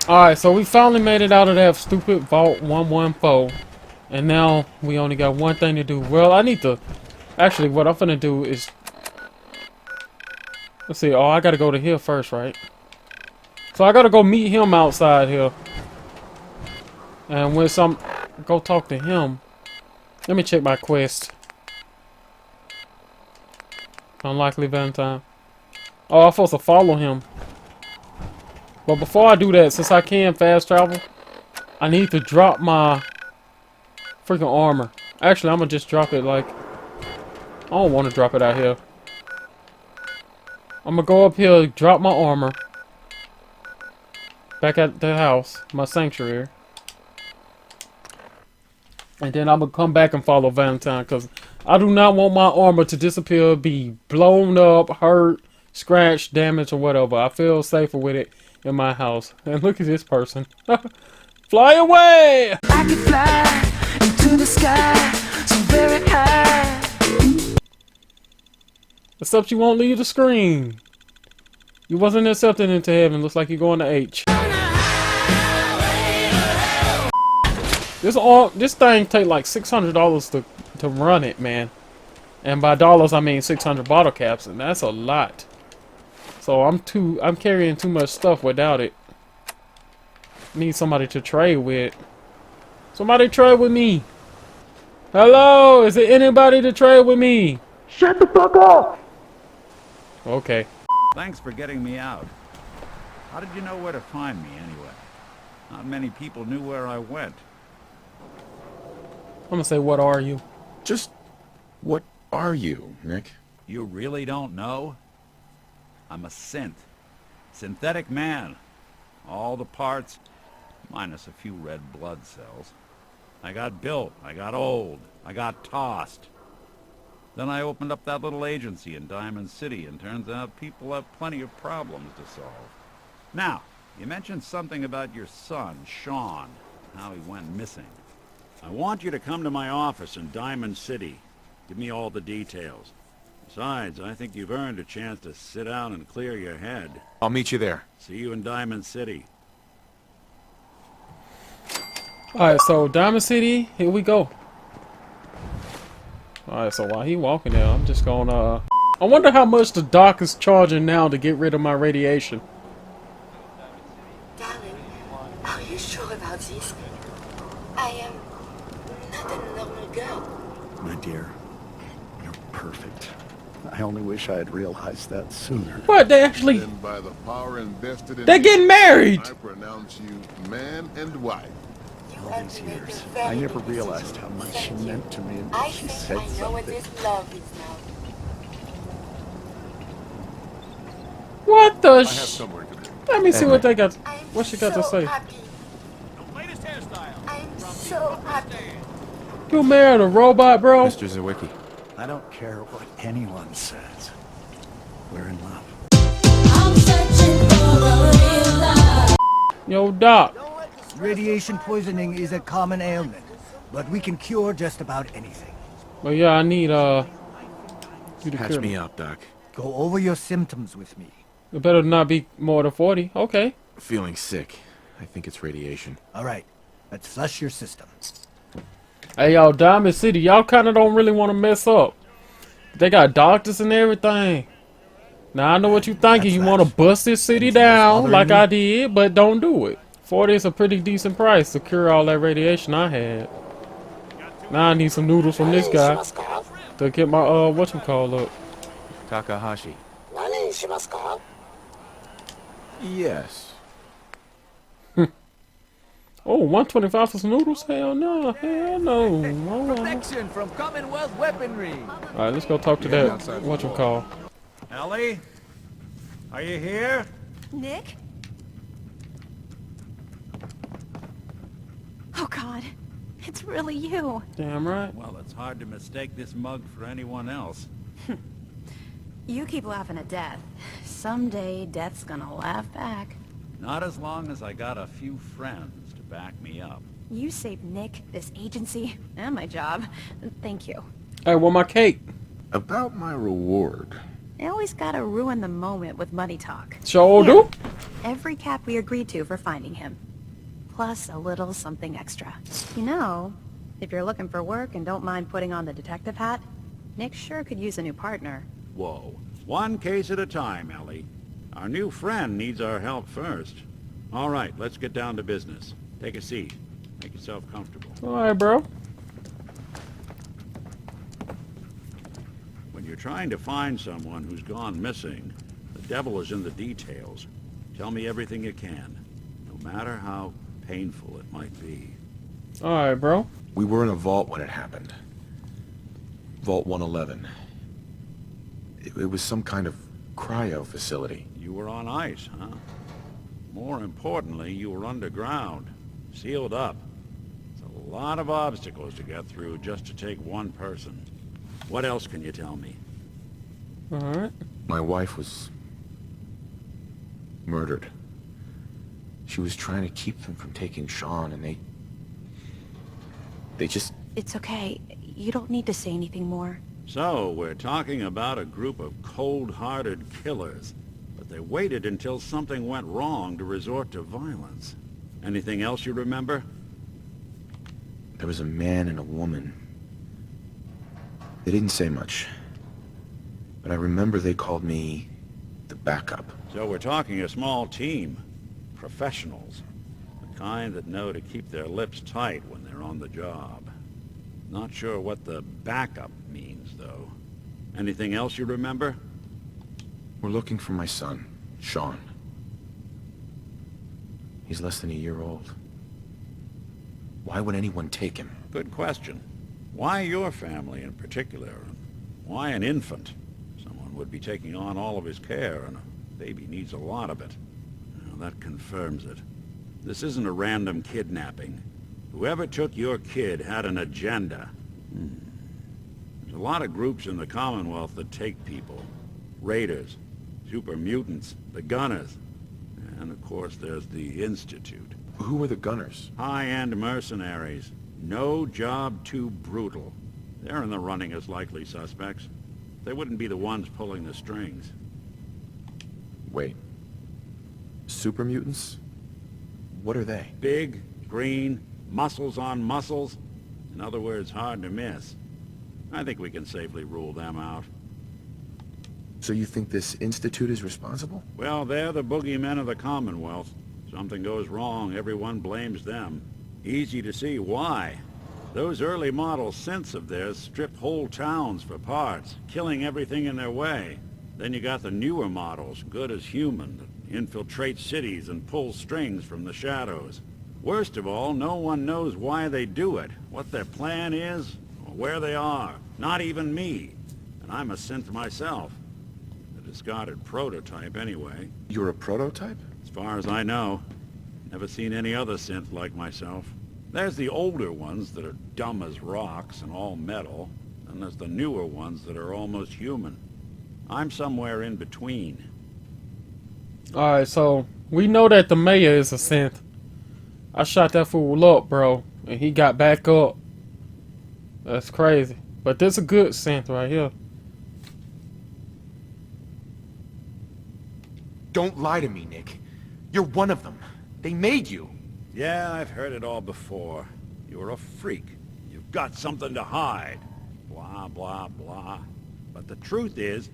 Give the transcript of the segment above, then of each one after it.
Alright, so we finally made it out of that stupid Vault 114. And now we only got one thing to do. Well, I need to... Actually, what I'm finna do is... Let's see. Oh, I gotta go to here first, right? So I gotta go meet him outside here. And when some... Go talk to him. Let me check my quest. Unlikely Valentine. Oh, I'm supposed to follow him. But before I do that, since I can fast travel, I need to drop my freaking armor. Actually, I'm gonna just drop it like... I don't want to drop it out here. I'm gonna go up here, drop my armor. Back at the house, my sanctuary. And then I'm gonna come back and follow Valentine, because I do not want my armor to disappear, be blown up, hurt, scratched, damaged, or whatever. I feel safer with it in my house. And look at this person. Fly away! I could fly into the sky so very high. Except you won't leave the screen. You wasn't accepted into heaven. Looks like you're going to H. This thing take like $600 to run it, man. And by dollars I mean 600 bottle caps, and that's a lot. So I'm carrying too much stuff without it. Need somebody to trade with. Somebody trade with me. Hello, is there anybody to trade with me? Shut the fuck up! Okay. Thanks for getting me out. How did you know where to find me, anyway? Not many people knew where I went. I'm gonna say, what are you? Just what are you, Nick? You really don't know? I'm a synth. Synthetic man. All the parts, minus a few red blood cells. I got built, I got old, I got tossed. Then I opened up that little agency in Diamond City, and turns out people have plenty of problems to solve. Now, you mentioned something about your son, Shaun, how he went missing. I want you to come to my office in Diamond City. Give me all the details. Besides, I think you've earned a chance to sit down and clear your head. I'll meet you there. See you in Diamond City. Alright, so Diamond City, here we go. Alright, so while he walking there, I'm just gonna... I wonder how much the doc is charging now to get rid of my radiation. Darling, are you sure about this? I am not a normal girl. My dear, you're perfect. I only wish I had realized that sooner. What? They actually... And by the power invested in They're getting married! I pronounce you man and wife. All these years, I never realized how much she meant to me until I she think said I know what something. this love is now. What the I have sh... somewhere to be. Let me see what they got... I'm What she got to so say. happy. Latest hairstyle. I'm so happy. You married a robot, bro? Mr. Zawicki. I don't care what anyone says. We're in love. I'm searching for a real love. Yo, Doc. Radiation poisoning is a common ailment, but we can cure just about anything. Well, yeah, I need, you to Patch cure me up, Doc. Go over your symptoms with me. It better not be more than 40. Okay. Feeling sick. I think it's radiation. All right, let's flush your system. Hey, y'all, Diamond City, y'all kind of don't really want to mess up. They got doctors and everything. Now, I know what you thinking. That's You that. want to bust this city Anything else down bothering like you? I did, but don't do it. 40 is a pretty decent price to cure all that radiation I had. Now I need some noodles from this guy to get my, whatchamacallit up. Takahashi. Yes. Oh, 125 for some noodles? Hell no. Hell no. Alright, Protection from Commonwealth weaponry. let's go talk to that, whatchamacallit. Ellie? Are you here? Nick? Oh God, it's really you. Damn right. Well, it's hard to mistake this mug for anyone else. You keep laughing at death. Someday, death's gonna laugh back. Not as long as I got a few friends to back me up. You saved Nick, this agency, and my job. Thank you. Hey, want my cake? About my reward. I always gotta ruin the moment with money talk. Sure do. every cap we agreed to for finding him. Plus a little something extra. You know, if you're looking for work and don't mind putting on the detective hat, Nick sure could use a new partner. Whoa. One case at a time, Ellie. Our new friend needs our help first. All right, let's get down to business. Take a seat. Make yourself comfortable. Alright, bro. When you're trying to find someone who's gone missing, the devil is in the details. Tell me everything you can, no matter how painful it might be. Alright, bro. We were in a vault when it happened. Vault 111. It was some kind of cryo facility. You were on ice, huh? More importantly, you were underground, sealed up. It's a lot of obstacles to get through just to take one person. What else can you tell me? Alright. My wife was murdered. She was trying to keep them from taking Shaun, and they just... It's okay. You don't need to say anything more. So, we're talking about a group of cold-hearted killers, but they waited until something went wrong to resort to violence. Anything else you remember? There was a man and a woman. They didn't say much, but I remember they called me the backup. So we're talking a small team. Professionals. The kind that know to keep their lips tight when they're on the job. Not sure what the backup means, though. Anything else you remember? We're looking for my son, Shaun. He's less than a year old. Why would anyone take him? Good question. Why your family in particular? Why an infant? Someone would be taking on all of his care, and a baby needs a lot of it. Well, that confirms it. This isn't a random kidnapping. Whoever took your kid had an agenda. There's a lot of groups in the Commonwealth that take people. Raiders, super mutants, the Gunners, and of course there's the Institute. Who were the Gunners? High-end mercenaries. No job too brutal. They're in the running as likely suspects. They wouldn't be the ones pulling the strings. Wait. Super mutants? What are they? Big, green, muscles on muscles. In other words, hard to miss. I think we can safely rule them out. So you think this Institute is responsible? Well, they're the boogeymen of the Commonwealth. Something goes wrong, everyone blames them. Easy to see why. Those early model synths of theirs strip whole towns for parts, killing everything in their way. Then you got the newer models, good as human, that infiltrate cities and pull strings from the shadows. Worst of all, no one knows why they do it, what their plan is, or where they are. Not even me. And I'm a synth myself. A discarded prototype, anyway. You're a prototype? As far as I know. Never seen any other synth like myself. There's the older ones that are dumb as rocks and all metal. And there's the newer ones that are almost human. I'm somewhere in between. Alright, so we know that the mayor is a synth. I shot that fool up, bro, and he got back up. That's crazy. But this a good synth right here. Don't lie to me, Nick. You're one of them. They made you. Yeah, I've heard it all before. You're a freak. You've got something to hide. Blah, blah, blah. But the truth is,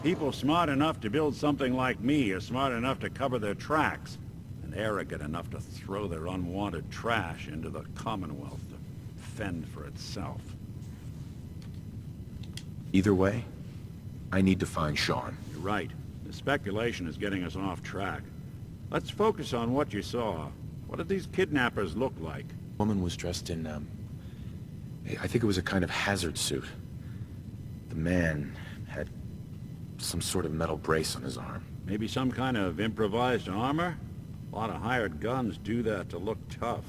people smart enough to build something like me are smart enough to cover their tracks, and arrogant enough to throw their unwanted trash into the Commonwealth to fend for itself. Either way, I need to find Shaun. You're right. The speculation is getting us off track. Let's focus on what you saw. What did these kidnappers look like? The woman was dressed in, I think it was a kind of hazard suit. The man had some sort of metal brace on his arm. Maybe some kind of improvised armor? A lot of hired guns do that to look tough.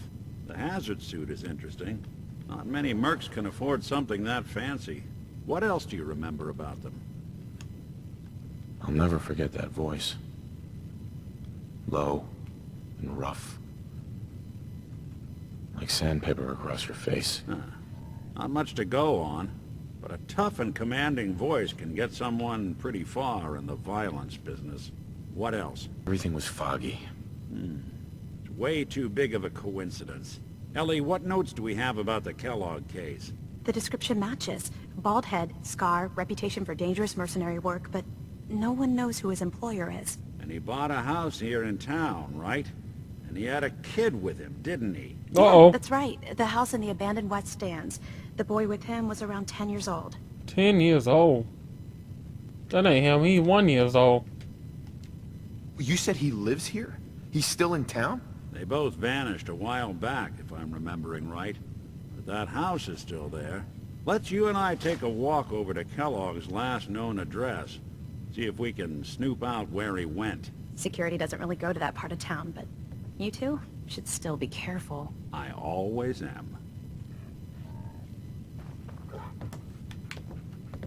The hazard suit is interesting. Not many mercs can afford something that fancy. What else do you remember about them? I'll never forget that voice. Low and rough. Like sandpaper across your face. Not much to go on, but a tough and commanding voice can get someone pretty far in the violence business. What else? Everything was foggy. It's way too big of a coincidence. Ellie, what notes do we have about the Kellog case? The description matches. Bald head, scar, reputation for dangerous mercenary work, but no one knows who his employer is. And he bought a house here in town, right? And he had a kid with him, didn't he? Uh-oh. That's right. The house in the abandoned West Stands. The boy with him was around 10 years old. 10 years old. That ain't him. He 1 year old. You said he lives here? He's still in town? They both vanished a while back, if I'm remembering right. But that house is still there. Let's you and I take a walk over to Kellogg's last known address. See if we can snoop out where he went. Security doesn't really go to that part of town, but you two should still be careful. I always am.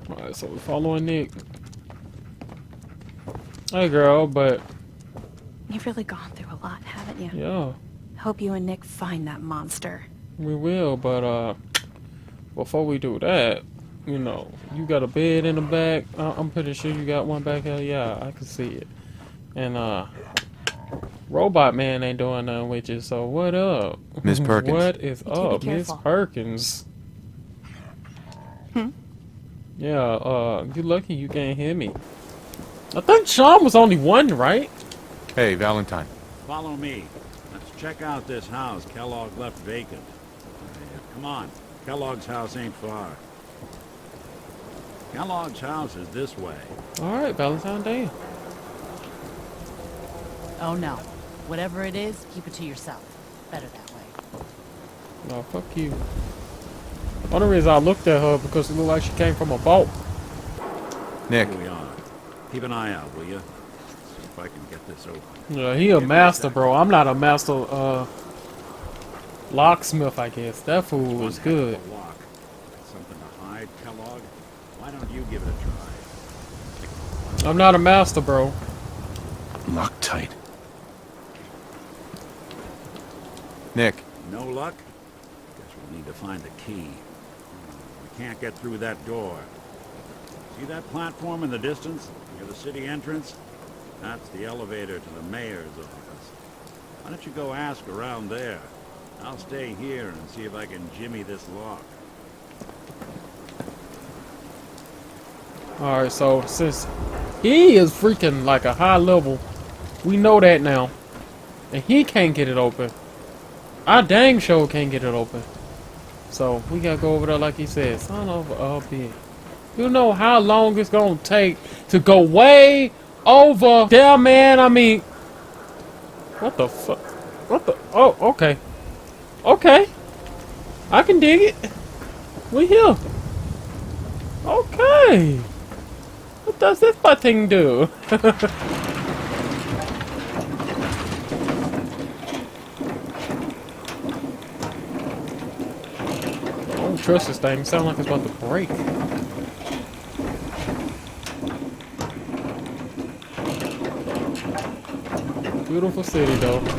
Alright, so we're following Nick. Hey girl, but You've really gone through a lot, haven't you? yeah, Hope you and Nick find that monster. we will, but before we do that, you know, you got a bed in the back. I'm pretty sure you got one back here. Yeah, I can see it. And Robot Man ain't doing nothing with you, so what up? Miss Perkins. What is be up, Miss careful. Perkins? Yeah, you lucky you can't hear me. I think Shaun was only one, right? Hey, Valentine. Follow me. Let's check out this house Kellogg left vacant. Come on. Kellogg's house ain't far. Kellogg's house is this way. Alright, Valentine Day. Oh no. Whatever it is, keep it to yourself. Better that way. No, fuck you. One reason I looked at her because it looked like she came from a boat. Nick. Here we are. Keep an eye out, will you? See if I can get this open. Yeah, he a master, bro. I'm not a master, locksmith, I guess. That fool was good. A lock. Something to hide, Kellogg? Why don't you give it a try? I'm not a master, bro. Locked tight. Nick. No luck? Guess we'll need to find the key. We can't get through that door. See that platform in the distance, near the city entrance? That's the elevator to the mayor's office. Why don't you go ask around there? I'll stay here and see if I can jimmy this lock. Alright, so since he is freaking like a high level, we know that now. And he can't get it open. I dang sure can't get it open. So we gotta go over there like he said. Son of a bitch. You know how long it's gonna take to go way over there, man? I mean, what the fuck? What the? Oh, okay. Okay. I can dig it. We here. Okay. What does this button do? I don't trust this thing. It sounds like it's about to break. Beautiful city, though. He's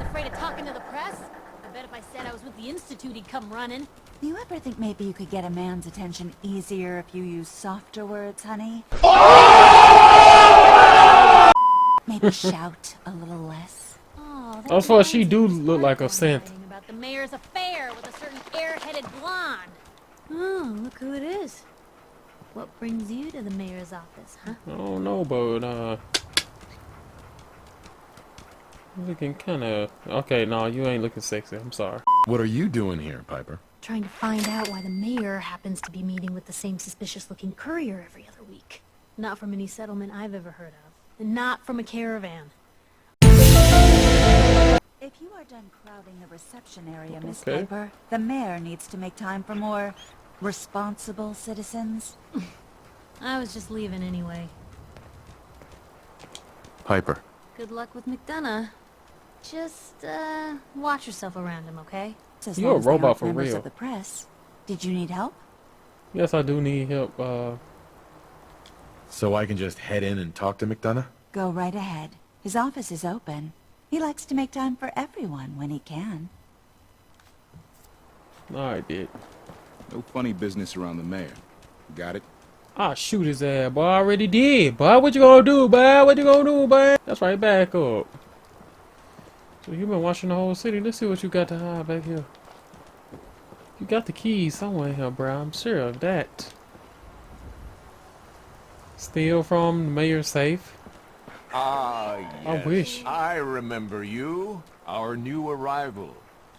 afraid of talking to the press? I bet if I said I was with the Institute, he'd come running. Do you ever think maybe you could get a man's attention easier if you use softer words, honey? Maybe shout a little less. Oh, That's why she do look like a synth. About the mayor's affair with a certain air-headed blonde. Oh, look who it is. What brings you to the mayor's office, huh? I don't know, but looking kind of okay. No, you ain't looking sexy. I'm sorry. What are you doing here, Piper? Trying to find out why the mayor happens to be meeting with the same suspicious-looking courier every other week. Not from any settlement I've ever heard of. And not from a caravan. If you are done crowding the reception area, Miss Okay. Piper, the mayor needs to make time for more responsible citizens. I was just leaving anyway. Piper. Good luck with McDonough. Just, watch yourself around him, okay? As You're long a as they robot aren't for members real. of the press. Did you need help? Yes, I do need help. So I can just head in and talk to McDonough? Go right ahead. His office is open. He likes to make time for everyone when he can. I did. No funny business around the mayor. Got it? Ah, shoot his ass, boy. I already did, boy. What you gonna do, boy? What you gonna do, boy? That's right, back up. So you been watching the whole city. Let's see what you got to hide back here. You got the keys somewhere here, bro. I'm sure of that. Steal from the mayor's safe. Ah, yes. I wish. I remember you, our new arrival.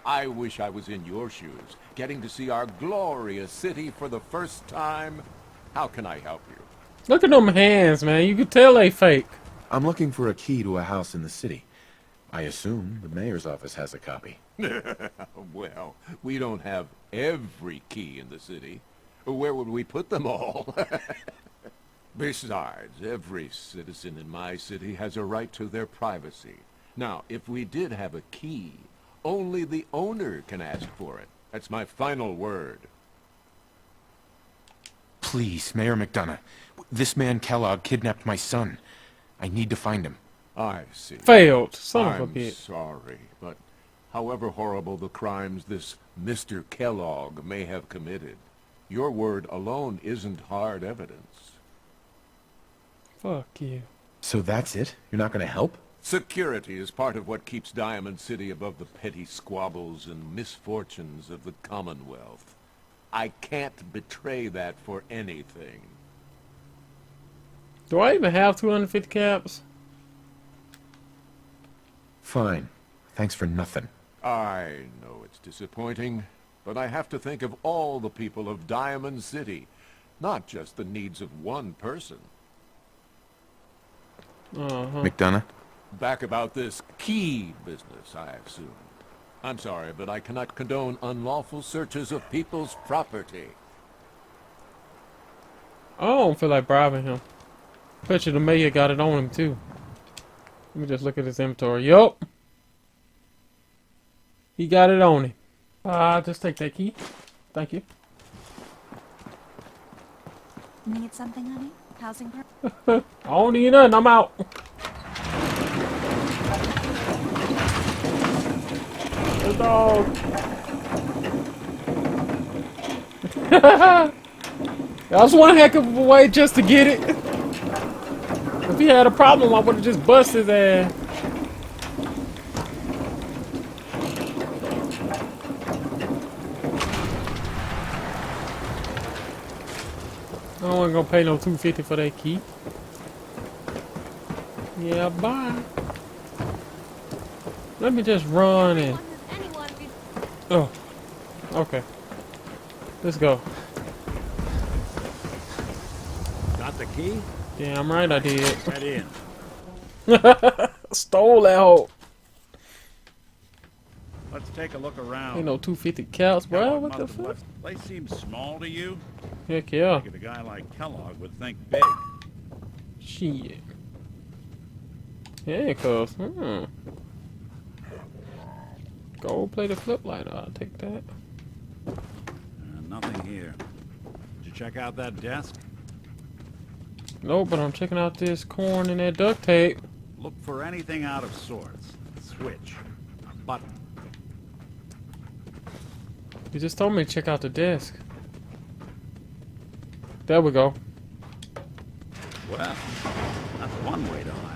I wish I was in your shoes, getting to see our glorious city for the first time. How can I help you? Look at them hands, man. You can tell they fake. I'm looking for a key to a house in the city. I assume the mayor's office has a copy. Well, we don't have every key in the city. Where would we put them all? Besides, every citizen in my city has a right to their privacy. Now, if we did have a key, only the owner can ask for it. That's my final word. Please, Mayor McDonough. This man Kellogg kidnapped my son. I need to find him. I see. Failed. Son of a I'm bitch. sorry, but however horrible the crimes this Mr. Kellogg may have committed, your word alone isn't hard evidence. Fuck you. So that's it? You're not gonna help? Security is part of what keeps Diamond City above the petty squabbles and misfortunes of the Commonwealth. I can't betray that for anything. Do I even have 250 caps? Fine. Thanks for nothing. I know it's disappointing, but I have to think of all the people of Diamond City, not just the needs of one person. McDonough? Back about this key business, I assume. I'm sorry, but I cannot condone unlawful searches of people's property. I don't feel like bribing him. Bet you the mayor got it on him too. Let me just look at his inventory. Yup. He got it on him. Just take that key. Thank you. Need something, honey? Housing per- I don't need nothing. I'm out. The dog. That was one heck of a way just to get it. If he had a problem, I would have just bust his ass. I wasn't gonna pay no $250 for that key. Yeah, bye. Let me just run and... Oh, okay. Let's go. Got the key? Damn right I did. Head in. Stole that hoe. Let's take a look around. Ain't no 250 caps, bro. Kellogg What the must have fuck? left- They seem small to you? Heck yeah. Like a guy like Kellogg would think big. Shit. Yeah, cuz. Go play the flip light. I'll take that. Nothing here. Did you check out that desk? No, but I'm checking out this corn and that duct tape. Look for anything out of sorts. A switch. A button. You just told me to check out the desk. There we go. Well, that's one way to hide.